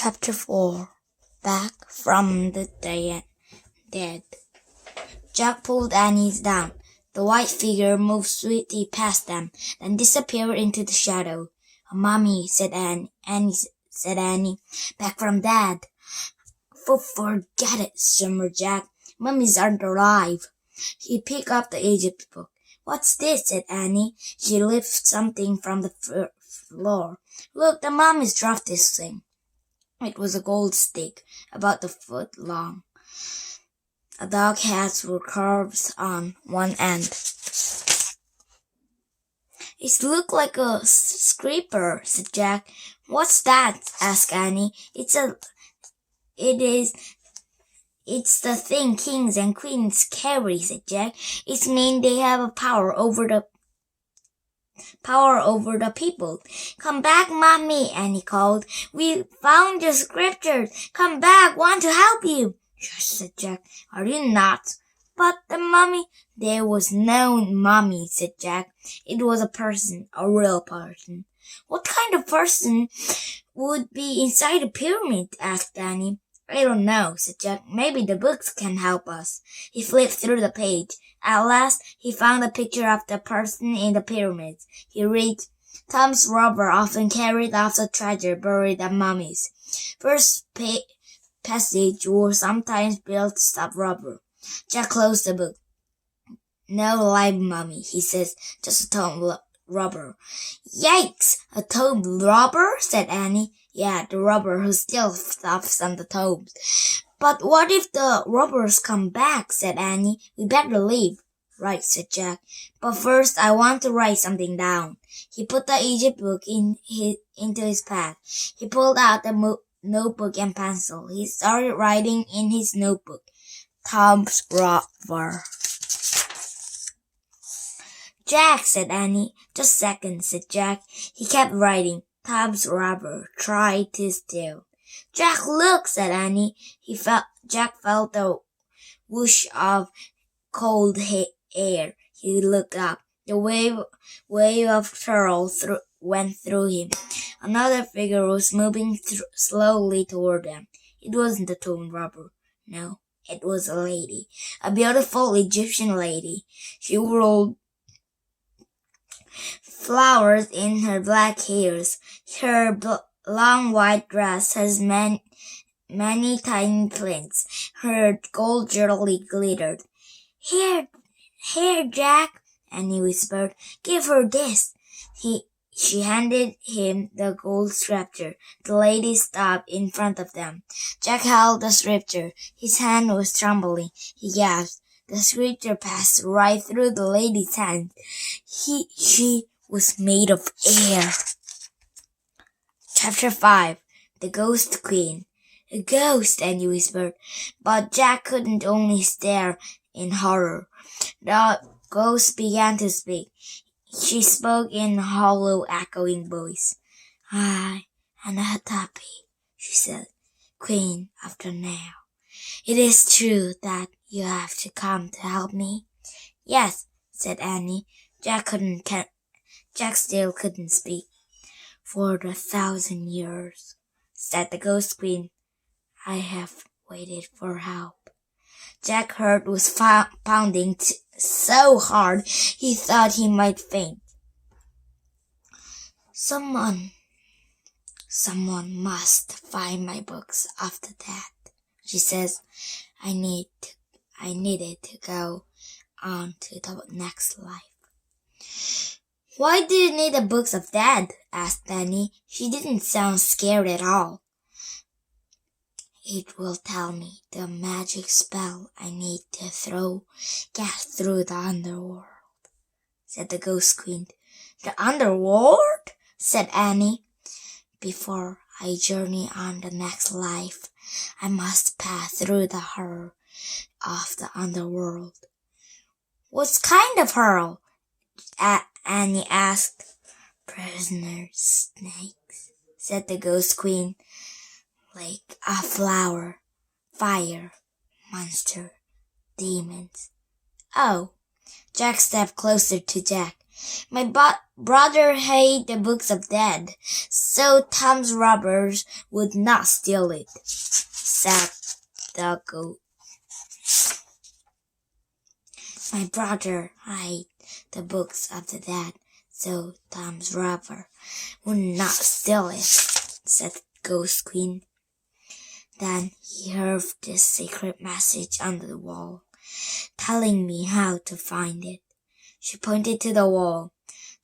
Chapter 4 Back from the Dead. Jack pulled Annie's down. The white figure moved swiftly past them, then disappeared into the shadow. "Mommy," said Annie. "Back from Dad." "Forget it," stammered Jack. "Mummies aren't alive." He picked up the Egypt book. "What's this?" said Annie. She lifted something from the floor. "Look, the mummies dropped this thing." It was a gold stick, about a foot long. A dog hats were carved on one end. "It looked like a scraper," said Jack. "What's that?" asked Annie. It's the thing kings and queens carry," said Jack. "It means they have a power over the people." "Come back, Mommy," Annie called. "We found your scriptures. Come back, want to help you." "Shush," said Jack. "Are you nuts?" "But the mummy—" "There was no mummy," said Jack. "It was a person, a real person." "What kind of person would be inside a pyramid?" asked Annie. "I don't know," said Jack. "Maybe the books can help us." He flipped through the page. At last, he found a picture of the person in the pyramids. He read, "Tom's robber often carried off the treasure buried in mummies. First passage was sometimes built to stop robber." Jack closed the book. "No live mummy," he says, "just a tomb robber." "Yikes! A tomb robber?" said Annie. "Yeah, the robber who steals stuff from the tombs." "But what if the robbers come back?" said Annie. "We better leave." "Right," said Jack. "But first I want to write something down." He put the Egypt book into his pack. He pulled out the notebook and pencil. He started writing in his notebook. "Tom's robber." "Jack," said Annie. "Just a second," said Jack. He kept writing. "Tom's robber tried to steal." "Jack, look," said Annie. Jack felt the whoosh of cold air. He looked up. The wave of terror went through him. Another figure was moving slowly toward them. It wasn't a tomb robber. No, it was a lady. A beautiful Egyptian lady. She wore flowers in her black hairs. Her long white dress has many tiny plints. Her gold jewelry glittered. Here, Jack," Annie whispered. "Give her this." She handed him the gold scripture. The lady stopped in front of them. Jack held the scripture. His hand was trembling. He gasped. The scripture passed right through the lady's hand. She was made of air. Chapter 5 The Ghost Queen. "A ghost," Annie whispered. But Jack couldn't, only stare in horror. The ghost began to speak. She spoke in a hollow, echoing voice. "I am Happy," she said, "Queen of the Nile. It is true that you have to come to help me." "Yes," said Annie. Jack still couldn't speak. "For 1,000 years," said the Ghost Queen, "I have waited for help." Jack's heart was pounding so hard he thought he might faint. Someone must find my books of the dead," she says. I needed to go on to the next life." "Why do you need the books of dead?" asked Annie. She didn't sound scared at all. "It will tell me the magic spell I need to get through the underworld," said the Ghost Queen. "The underworld?" said Annie. "Before I journey on the next life, I must pass through the horror of the underworld." "What kind of horror?" Annie asked. "Prisoner snakes," said the Ghost Queen. "Like a flower, fire, monster, demons." "Oh." Jack stepped closer to Jack. My brother hated the books of dead, so Tom's robbers would not steal it, said the goat. My brother hated the books of the dead, so Tom's robber would not steal it, said the Ghost Queen. Then he heard this secret message on the wall, telling me how to find it. She pointed to the wall.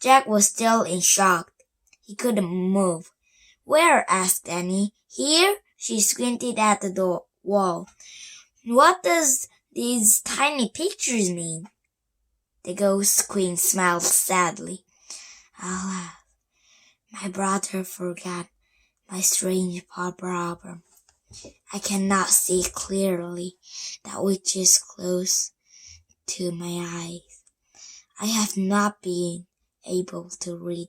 Jack was still in shock. He couldn't move. Where? Asked Annie. Here? She squinted at the wall. What does these tiny pictures mean? The Ghost Queen smiled sadly. Alas, my brother forgot my strange problem. I cannot see clearly that which is close to my eyes. I have not been able to read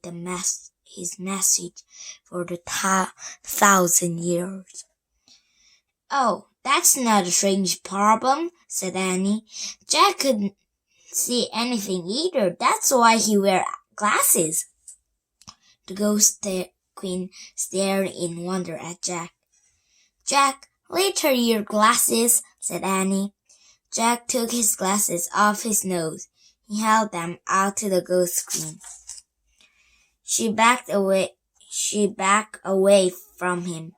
his message for the 1,000 years. Oh, that's not a strange problem, said Annie. Jack couldn't see anything either. That's why he wears glasses. The Ghost Queen stared in wonder at Jack. Jack, later your glasses, said Annie. Jack took his glasses off his nose. He held them out to the Ghost Queen. She backed away from him.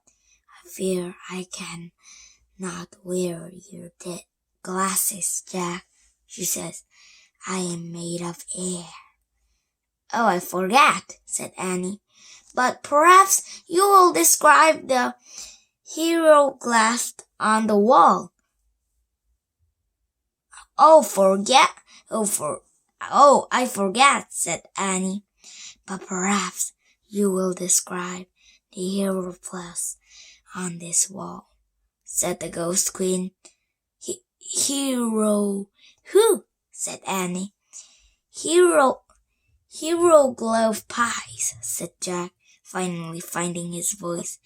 I fear I cannot wear your glasses, Jack, she says. I am made of air. Oh, I forgot, said Annie. But perhaps you will describe the hieroglyph on the wall. I forget, said Annie. But perhaps you will describe the hieroglyphs on this wall, said the Ghost Queen. Who? Said Annie. Hieroglyph pies, said Jack, finally finding his voice.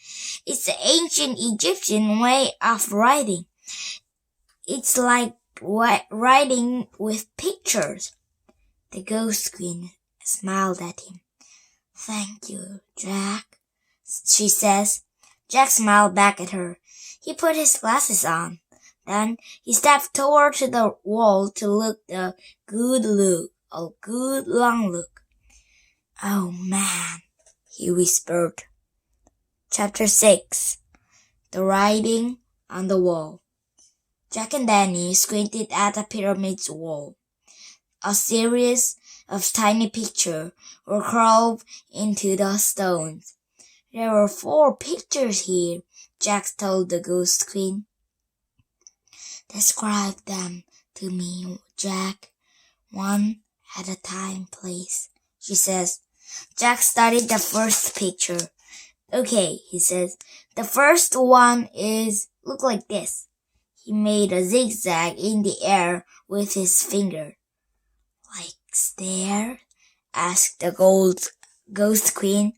It's the ancient Egyptian way of writing. It's like writing with pictures. The Ghost Queen smiled at him. Thank you, Jack, she says. Jack smiled back at her. He put his glasses on. Then he stepped toward the wall to look a good long look. Oh man, he whispered. Chapter 6. The Writing on the Wall. Jack and Danny squinted at the pyramid's wall. A series of tiny pictures were carved into the stones. There were 4 pictures here, Jack told the Ghost Queen. Describe them to me, Jack. One at a time, please, she says. Jack studied the first picture. Okay, he says. The first one look like this. He made a zigzag in the air with his finger. Like stairs? Asked the Ghost Queen.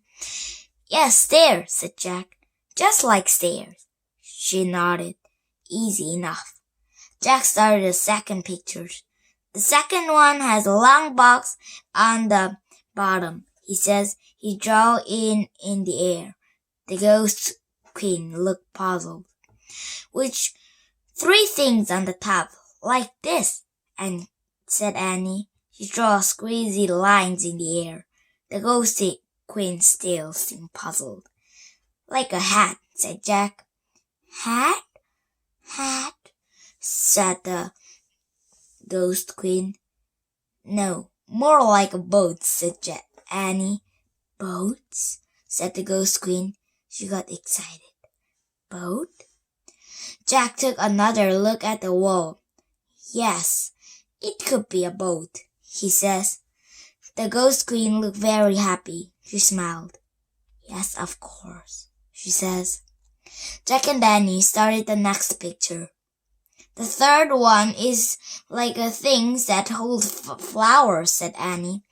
Yes, stairs, said Jack. Just like stairs. She nodded. Easy enough. Jack started the second picture. The second one has a long box on the bottom. He says he drew in the air. The Ghost Queen looked puzzled. Which 3 things on the top, like this, and said Annie. She drew squeezy lines in the air. The Ghost Queen still seemed puzzled. Like a hat, said Jack. Hat? Hat, said the Ghost Queen. No, more like a boat, said Annie. Boats? Said the Ghost Queen. She got excited. Boat? Jack took another look at the wall. Yes, it could be a boat, he says. The Ghost Queen looked very happy. She smiled. Yes, of course, she says. Jack and Danny started the next picture. The third one is like a things that hold flowers, said Annie.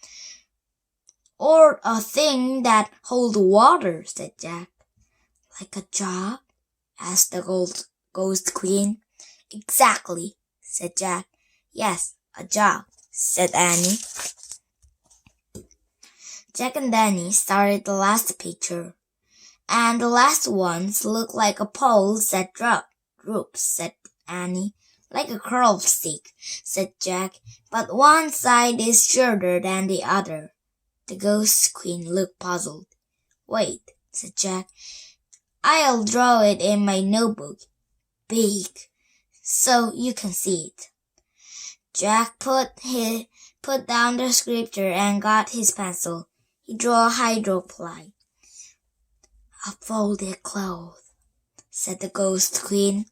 Or a thing that hold water, said Jack. Like a jar? Asked the Ghost Queen. Exactly, said Jack. Yes, a jar, said Annie. Jack and Danny started the last picture. And the last ones look like a pole that droops, said Annie. Like a curved stick, said Jack, but one side is shorter than the other. The Ghost Queen looked puzzled. Wait, said Jack. I'll draw it in my notebook. Big, so you can see it. Jack put down the scripture and got his pencil. He drew a hydroplane. A folded cloth, said the Ghost Queen.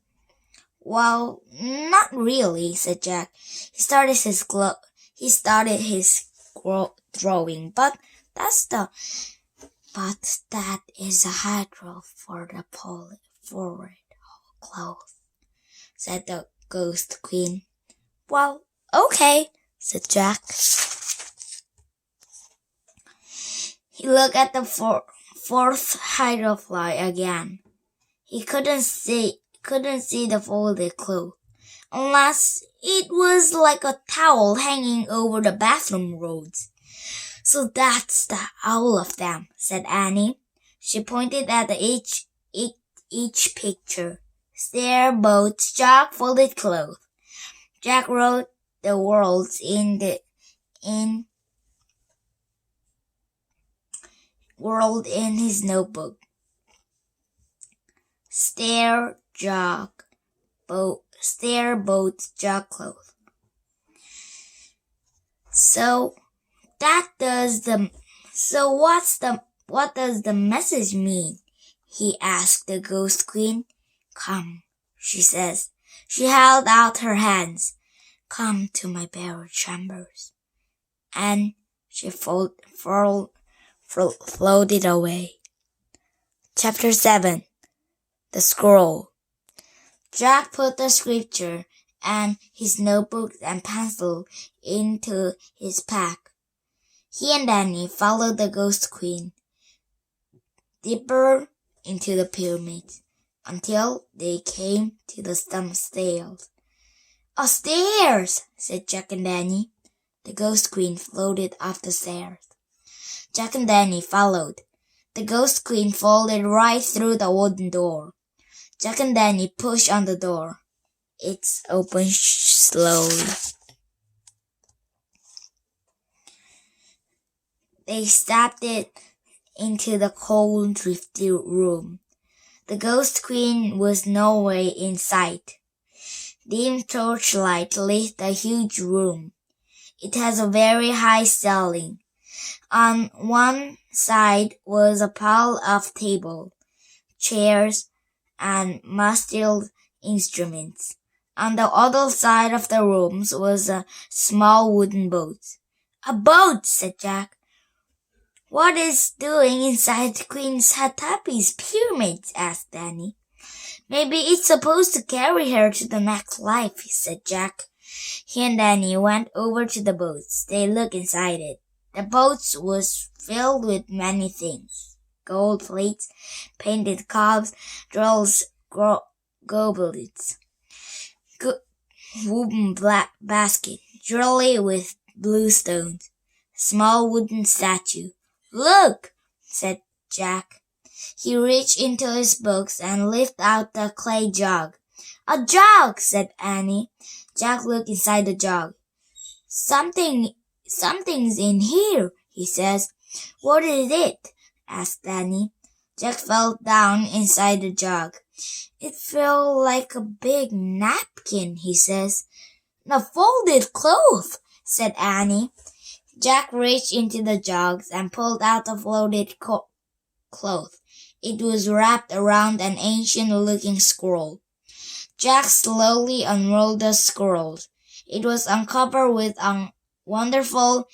Well, not really, said Jack. He started his drawing, but that is a hydro for the forward cloth, said the Ghost Queen. Well, okay, said Jack. He looked at the fourth hydrofly again. He couldn't see the folded cloth, unless it was like a towel hanging over the bathroom roads. So that's all of them, said Annie. She pointed at each picture. Stair, boat, jug, folded cloth. Jack wrote the words in his notebook. Stair, boat, jug, cloth. What does the message mean? He asked the Ghost Queen. Come, she says. She held out her hands. Come to my burial chambers. And she floated away. Chapter 7. The Scroll. Jack put the scripture and his notebook and pencil into his pack. He and Danny followed the Ghost Queen deeper into the pyramid until they came to the stone stairs. Oh, stairs, said Jack and Danny. The Ghost Queen floated up the stairs. Jack and Danny followed. The Ghost Queen folded right through the wooden door. Jack and Danny pushed on the door. It's opened slowly. They stepped into the cold, drifty room. The Ghost Queen was nowhere in sight. Dim torchlight lit the huge room. It has a very high ceiling. On one side was a pile of tables, chairs, and musty instruments. On the other side of the room was a small wooden boat. A boat, said Jack. What is doing inside Queen Hatapi's pyramid? Asked Danny. Maybe it's supposed to carry her to the next life, said Jack. He and Danny went over to the boat. They looked inside it. The boat was filled with many things. Gold plates, painted cups, jewels, goblets, wooden basket, jewelry with blue stones, small wooden statue. Look, said Jack. He reached into his books and lifted out the clay jug. A jug, said Annie. Jack looked inside the jug. Something's in here, he says. What is it? Asked Annie. Jack felt down inside the jug. It felt like a big napkin, he says. A folded cloth, said Annie. Jack reached into the jugs and pulled out a folded cloth. It was wrapped around an ancient-looking scroll. Jack slowly unrolled the scroll. It was uncovered with a wonderful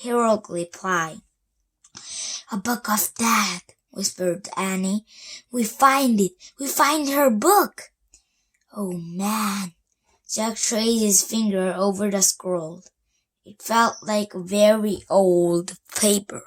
hieroglyph. A book of death, whispered Annie. We find it. We find her book. Oh, man. Jack traced his finger over the scroll. It felt like very old paper.